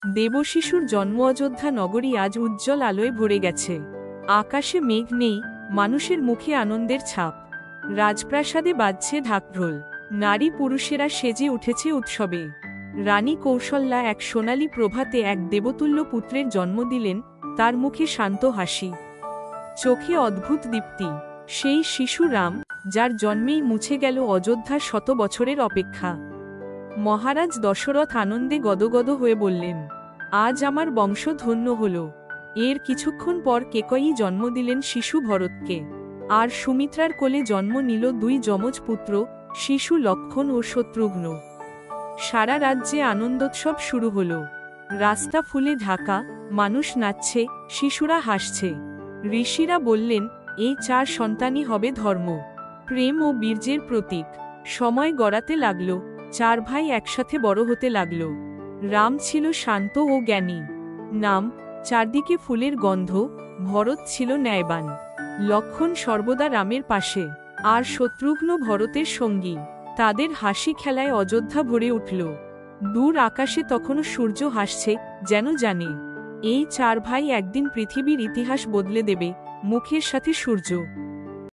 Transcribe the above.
দেবশিশুর জন্ম অযোধ্যা নগরী আজ উজ্জ্বল আলোয় ভরে গেছে। আকাশে মেঘ নেই, মানুষের মুখে আনন্দের ছাপ। রাজপ্রাসাদে বাজছে ঢাকঢোল, নারী পুরুষেরা সেজে উঠেছে উৎসবে। রানী কৌশল্যা এক সোনালী প্রভাতে এক দেবতুল্য পুত্রের জন্ম দিলেন, তার মুখে শান্ত হাসি, চোখে অদ্ভুত দীপ্তি। সেই শিশু রাম, যার জন্মেই মুছে গেল অযোধ্যার 100 বছরের অপেক্ষা। মহারাজ দশরথ আনন্দে গদগদ হয়ে বললেন, আজ আমার বংশ ধন্য হল। এর কিছুক্ষণ পর কেকয়ী জন্ম দিলেন শিশু ভরতকে, আর সুমিত্রার কোলে জন্ম নিল 2 যমজ পুত্র, শিশু লক্ষ্মণ ও শত্রুঘ্ন। সারা রাজ্যে আনন্দোৎসব শুরু হল। রাস্তা ফুলে ঢাকা, মানুষ নাচছে, শিশুরা হাসছে। ঋষিরা বললেন, এই 4 সন্তানই হবে ধর্ম, প্রেম ও বীর্যের প্রতীক। সময় গড়াতে লাগল, 4 ভাই একসাথে বড় হতে লাগল। রাম ছিল শান্ত ও জ্ঞানী, নাম, চারদিকে ফুলের গন্ধ। ভরত ছিল ন্যায়বান, লক্ষ্মণ সর্বদা রামের পাশে, আর শত্রুঘ্ন ভরতের সঙ্গী। তাদের হাসি খেলায় অযোধ্যা ভরে উঠল। দূর আকাশে তখনও সূর্য হাসছে, যেন জানে, এই 4 ভাই একদিন পৃথিবীর ইতিহাস বদলে দেবে। মুখের সাথে সূর্য।